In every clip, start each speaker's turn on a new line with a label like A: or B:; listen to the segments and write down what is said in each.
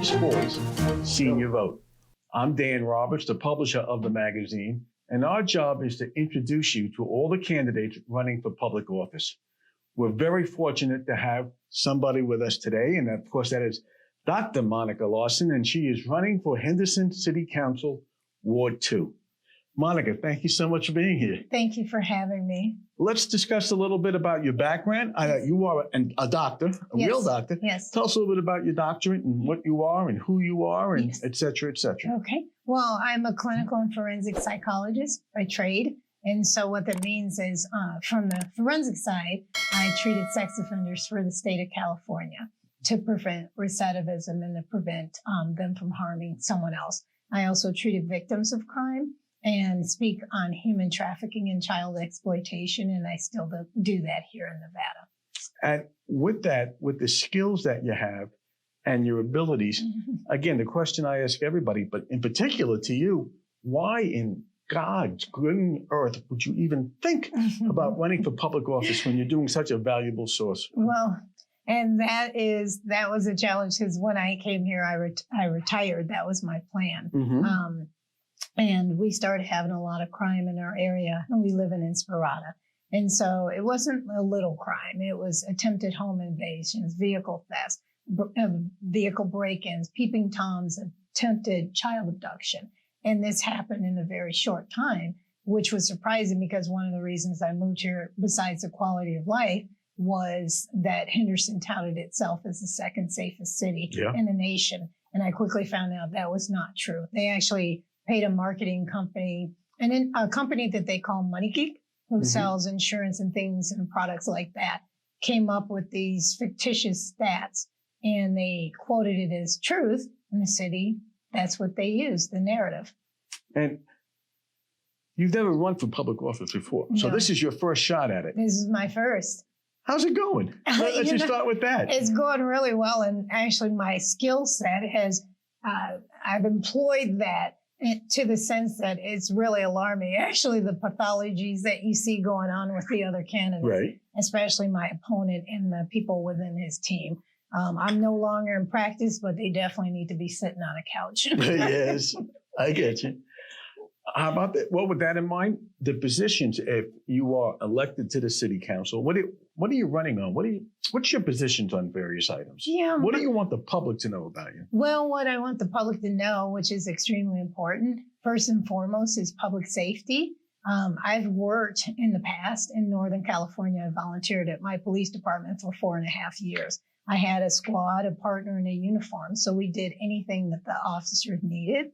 A: East Fall's Senior Vote. I'm Dan Roberts, the publisher of the magazine, and our job is to introduce you to all the candidates running for public office. We're very fortunate to have somebody with us today, and of course that is Dr. Monica Larson, and she is running for Henderson City Council, Ward 2. Monica, thank you so much for being here.
B: Thank you for having me.
A: Let's discuss a little bit about your background. You are a doctor, a real doctor.
B: Yes.
A: Tell us a little bit about your doctorate and what you are and who you are and et cetera, et cetera.
B: Okay. Well, I'm a clinical and forensic psychologist by trade. And so what that means is from the forensic side, I treated sex offenders for the state of California to prevent recidivism and to prevent them from harming someone else. I also treated victims of crime and speak on human trafficking and child exploitation, and I still do that here in Nevada.
A: And with that, with the skills that you have and your abilities, again, the question I ask everybody, but in particular to you, why in God's green earth would you even think about running for public office when you're doing such a valuable source?
B: Well, and that was a challenge because when I came here, I retired. That was my plan. And we started having a lot of crime in our area, and we live in Inspirata. And so it wasn't a little crime. It was attempted home invasions, vehicle thefts, vehicle break-ins, peeping Toms, attempted child abduction. And this happened in a very short time, which was surprising because one of the reasons I moved here, besides the quality of life, was that Henderson touted itself as the second safest city in the nation. And I quickly found out that was not true. They actually paid a marketing company, and a company that they call Money Geek, who sells insurance and things and products like that, came up with these fictitious stats, and they quoted it as truth in the city. That's what they used, the narrative.
A: And you've never run for public office before, so this is your first shot at it.
B: This is my first.
A: How's it going? Let's just start with that.
B: It's going really well, and actually my skill set has, I've employed that to the sense that it's really alarming. Actually, the pathologies that you see going on with the other candidates, especially my opponent and the people within his team. I'm no longer in practice, but they definitely need to be sitting on a couch.
A: Yes, I get you. How about that? Well, with that in mind, the positions, if you are elected to the city council, what are you running on? What's your positions on various items? What do you want the public to know about you?
B: Well, what I want the public to know, which is extremely important, first and foremost, is public safety. I've worked in the past in Northern California. I volunteered at my police department for 4.5 years. I had a squad, a partner, and a uniform, so we did anything that the officers needed.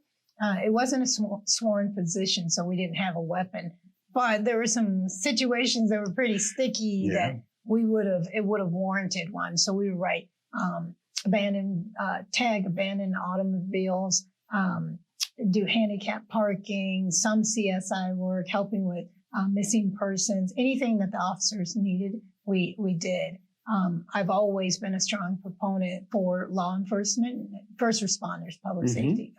B: It wasn't a sworn position, so we didn't have a weapon. But there were some situations that were pretty sticky that it would have warranted one. So we would write abandoned automobiles, do handicap parking, some CSI work, helping with missing persons, anything that the officers needed, we did. I've always been a strong proponent for law enforcement, first responders, public safety.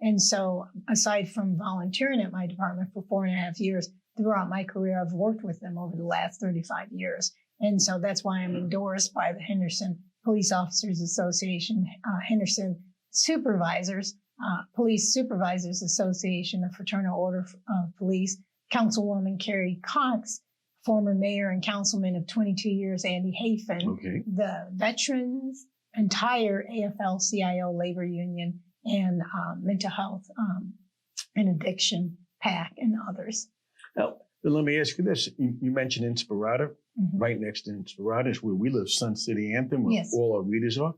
B: And so aside from volunteering at my department for 4.5 years, throughout my career, I've worked with them over the last 35 years. And so that's why I'm endorsed by the Henderson Police Officers Association, Henderson Supervisors, Police Supervisors Association, the Fraternal Order of Police, Councilwoman Carrie Cox, former mayor and councilman of 22 years, Andy Hafen, the veterans, entire AFL-CIO labor union, and mental health and addiction PAC, and others.
A: Now, let me ask you this. You mentioned Inspirata. Right next to Inspirata is where we live, Sun City Anthem, where all our readers are.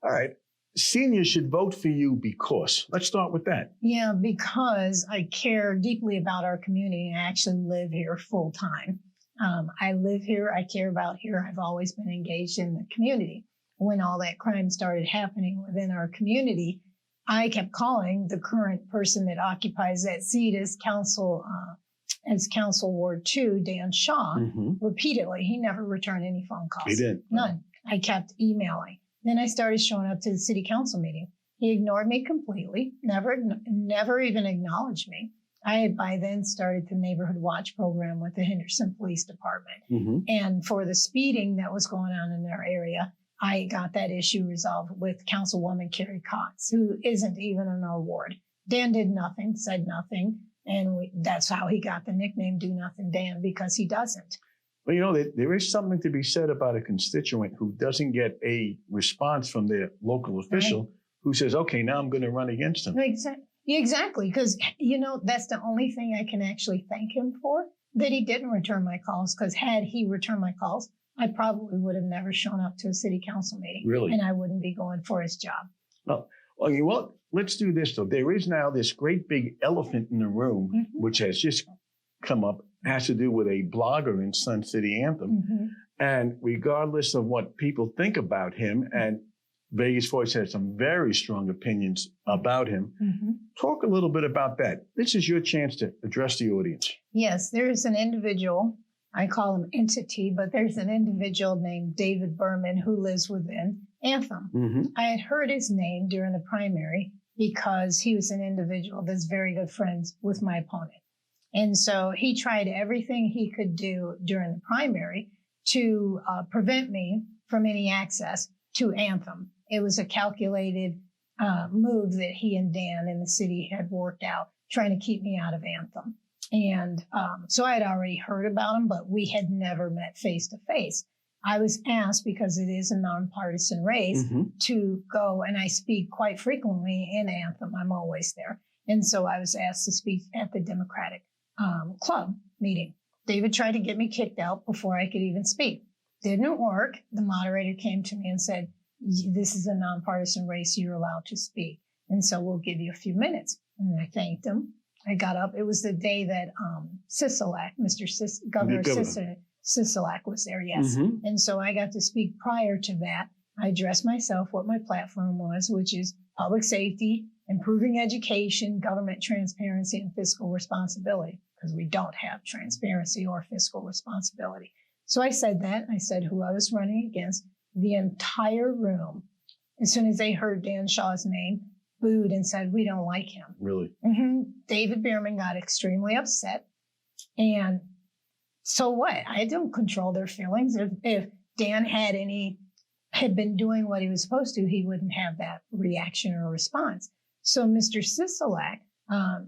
A: All right. Seniors should vote for you because. Let's start with that.
B: Yeah, because I care deeply about our community. I actually live here full time. I live here. I care about here. I've always been engaged in the community. When all that crime started happening within our community, I kept calling the current person that occupies that seat as Council Ward 2, Dan Shaw, repeatedly. He never returned any phone calls.
A: He didn't?
B: None. I kept emailing. Then I started showing up to the city council meeting. He ignored me completely, never even acknowledged me. I had by then started the Neighborhood Watch program with the Henderson Police Department. And for the speeding that was going on in our area, I got that issue resolved with Councilwoman Carrie Cox, who isn't even in our ward. Dan did nothing, said nothing, and that's how he got the nickname Do Nothing Dan, because he doesn't.
A: Well, you know, there is something to be said about a constituent who doesn't get a response from their local official who says, okay, now I'm going to run against him.
B: Exactly, because, you know, that's the only thing I can actually thank him for, that he didn't return my calls, because had he returned my calls, I probably would have never shown up to a city council meeting.
A: Really?
B: And I wouldn't be going for his job.
A: Well, you know what? Let's do this, though. There is now this great big elephant in the room, which has just come up, has to do with a blogger in Sun City Anthem. And regardless of what people think about him, and Vegas Voice has some very strong opinions about him. Talk a little bit about that. This is your chance to address the audience.
B: Yes, there's an individual, I call him entity, but there's an individual named David Berman who lives within Anthem. I had heard his name during the primary because he was an individual that's very good friends with my opponent. And so he tried everything he could do during the primary to prevent me from any access to Anthem. It was a calculated move that he and Dan in the city had worked out, trying to keep me out of Anthem. And so I had already heard about him, but we had never met face to face. I was asked, because it is a nonpartisan race, to go, and I speak quite frequently in Anthem. I'm always there. And so I was asked to speak at the Democratic Club meeting. David tried to get me kicked out before I could even speak. Didn't work. The moderator came to me and said, this is a nonpartisan race, you're allowed to speak. And so we'll give you a few minutes. And I thanked him. I got up. It was the day that Sisolak, Governor Sisolak was there, yes. And so I got to speak prior to that. I addressed myself, what my platform was, which is public safety, improving education, government transparency, and fiscal responsibility, because we don't have transparency or fiscal responsibility. So I said that. I said who I was running against. The entire room, as soon as they heard Dan Shaw's name, booed and said, we don't like him. Really? David Bierman got extremely upset. And so what? I don't control their feelings. If Dan had been doing what he was supposed to, he wouldn't have that reaction or response. So Mr. Sisolak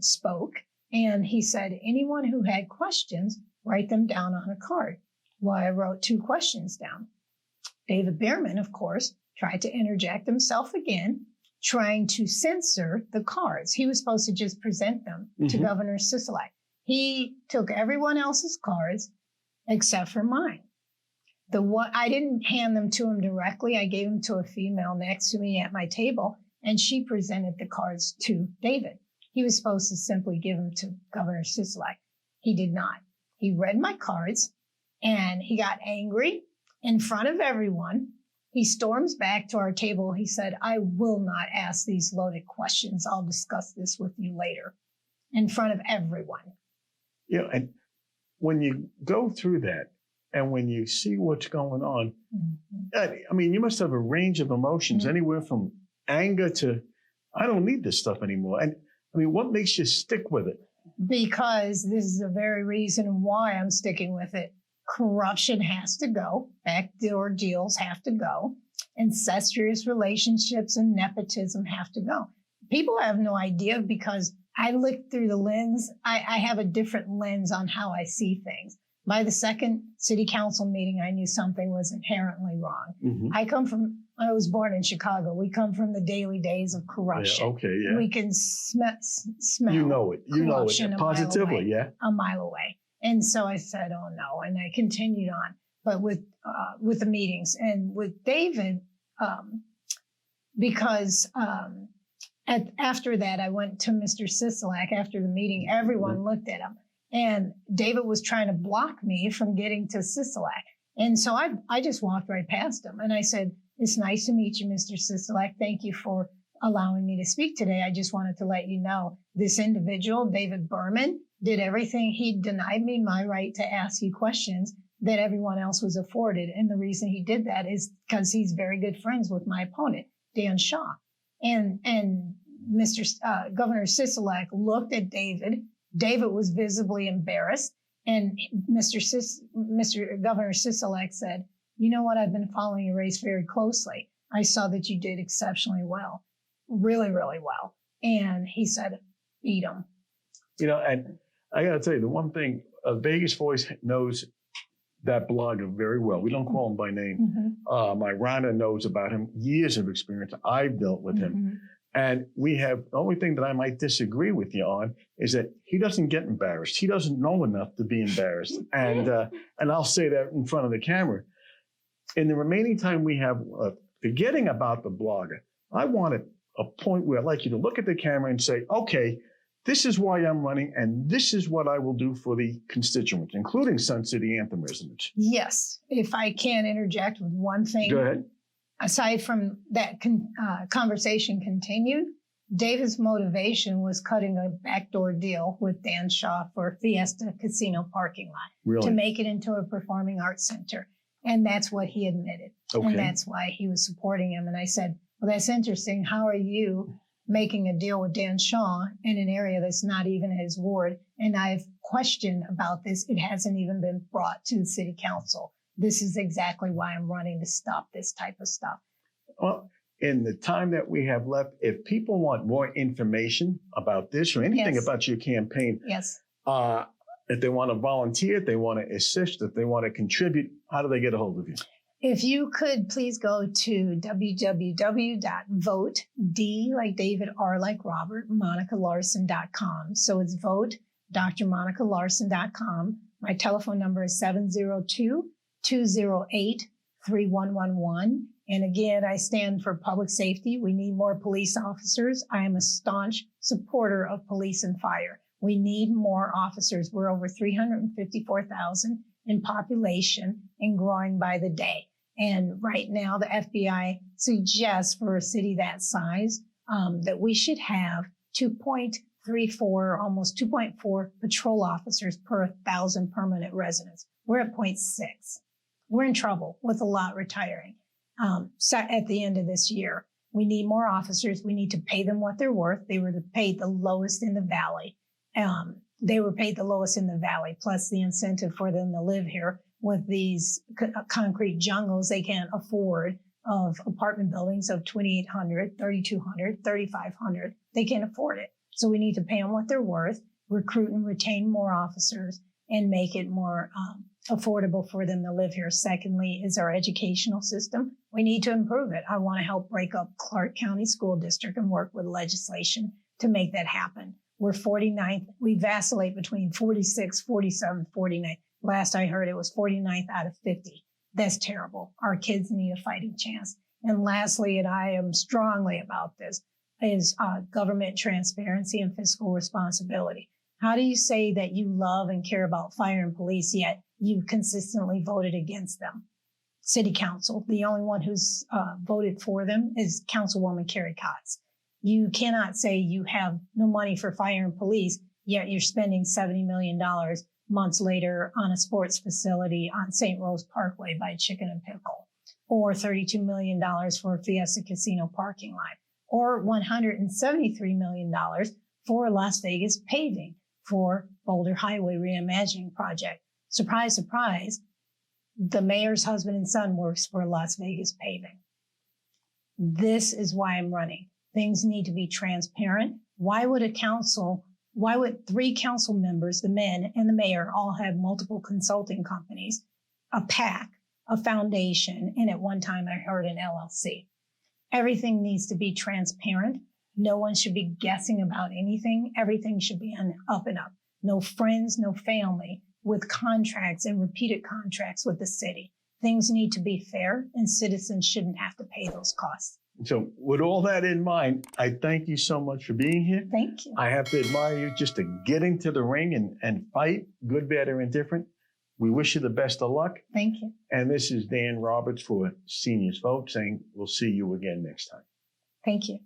B: spoke, and he said, anyone who had questions, write them down on a card. Well, I wrote 2 questions down. David Bierman, of course, tried to interject himself again, trying to censor the cards. He was supposed to just present them to Governor Sisolak. He took everyone else's cards except for mine. I didn't hand them to him directly. I gave them to a female next to me at my table, and she presented the cards to David. He was supposed to simply give them to Governor Sisolak. He did not. He read my cards, and he got angry in front of everyone. He storms back to our table. He said, I will not ask these loaded questions. I'll discuss this with you later, in front of everyone.
A: Yeah, and when you go through that and when you see what's going on, I mean, you must have a range of emotions, anywhere from anger to, I don't need this stuff anymore. And I mean, what makes you stick with it?
B: Because this is the very reason why I'm sticking with it. Corruption has to go. Backdoor deals have to go. Incestuous relationships and nepotism have to go. People have no idea, because I look through the lens. I have a different lens on how I see things. By the second city council meeting, I knew something was inherently wrong. I was born in Chicago. We come from the daily days of corruption. We can smell
A: You know it positively,
B: a mile away. And so I said, oh no, and I continued on. But with the meetings and with David, because after that, I went to Mr. Sisolak after the meeting. Everyone looked at him, and David was trying to block me from getting to Sisolak. And so I just walked right past him, and I said, it's nice to meet you, Mr. Sisolak. Thank you for allowing me to speak today. I just wanted to let you know this individual, David Berman, did everything. He denied me my right to ask you questions that everyone else was afforded. And the reason he did that is because he's very good friends with my opponent, Dan Shaw. And Governor Sisolak looked at David. David was visibly embarrassed. And Governor Sisolak said, you know what? I've been following your race very closely. I saw that you did exceptionally well, really, really well. And he said, beat him.
A: And I got to tell you, the one thing, Vegas Voice knows that blogger very well. We don't call him by name. My Rhonda knows about him, years of experience. I've dealt with him. And we have, the only thing that I might disagree with you on is that he doesn't get embarrassed. He doesn't know enough to be embarrassed. And I'll say that in front of the camera. In the remaining time we have, forgetting about the blogger, I want a point where I'd like you to look at the camera and say, okay, this is why I'm running, and this is what I will do for the constituents, including Sun City Anthem residents.
B: Yes. If I can interject with one thing.
A: Go ahead.
B: Aside from that conversation continued, David's motivation was cutting a backdoor deal with Dan Shaw for Fiesta Casino parking lot
A: Really?
B: to make it into a performing arts center. And that's what he admitted.
A: Okay.
B: And that's why he was supporting him. And I said, well, that's interesting. How are you making a deal with Dan Shaw in an area that's not even his ward? And I've questioned about this. It hasn't even been brought to the city council. This is exactly why I'm running to stop this type of stuff.
A: Well, in the time that we have left, if people want more information about this or anything about your campaign, if they want to volunteer, if they want to assist, if they want to contribute, how do they get a hold of you?
B: If you could please go to www.vote, D like David, R like Robert, MonicaLarson.com. So it's vote, drmonicalarson.com. My telephone number is 702-208-3111. And again, I stand for public safety. We need more police officers. I am a staunch supporter of police and fire. We need more officers. We're over 354,000 in population and growing by the day. And right now, the FBI suggests for a city that size that we should have 2.34, almost 2.4 patrol officers per 1,000 permanent residents. We're at 0.6. We're in trouble with a lot retiring at the end of this year. We need more officers. We need to pay them what they're worth. They were paid the lowest in the valley. Plus the incentive for them to live here with these concrete jungles they can't afford of apartment buildings of 2,800, 3,200, 3,500. They can't afford it. So we need to pay them what they're worth, recruit and retain more officers, and make it more affordable for them to live here. Secondly is our educational system. We need to improve it. I want to help break up Clark County School District and work with legislation to make that happen. We're 49th. We vacillate between 46, 47, 49. Last I heard it was 49th out of 50. That's terrible. Our kids need a fighting chance. And lastly, and I am strongly about this, is government transparency and fiscal responsibility. How do you say that you love and care about fire and police, yet you consistently voted against them? City Council, the only one who's voted for them is Councilwoman Carrie Cox. You cannot say you have no money for fire and police, yet you're spending $70 million months later on a sports facility on St. Rose Parkway by Chicken and Pickle, or $32 million for a Fiesta Casino parking lot, or $173 million for Las Vegas paving for Boulder Highway Reimagining Project. Surprise, surprise, the mayor's husband and son works for Las Vegas paving. This is why I'm running. Things need to be transparent. Why would 3 council members, the men and the mayor, all have multiple consulting companies, a PAC, a foundation, and at one time I heard an LLC? Everything needs to be transparent. No one should be guessing about anything. Everything should be on up and up. No friends, no family with contracts and repeated contracts with the city. Things need to be fair, and citizens shouldn't have to pay those costs.
A: So with all that in mind, I thank you so much for being here.
B: Thank you.
A: I have to admire you just to get into the ring and fight, good, bad, or indifferent. We wish you the best of luck.
B: Thank you.
A: And this is Dan Roberts for Seniors Vote saying we'll see you again next time.
B: Thank you.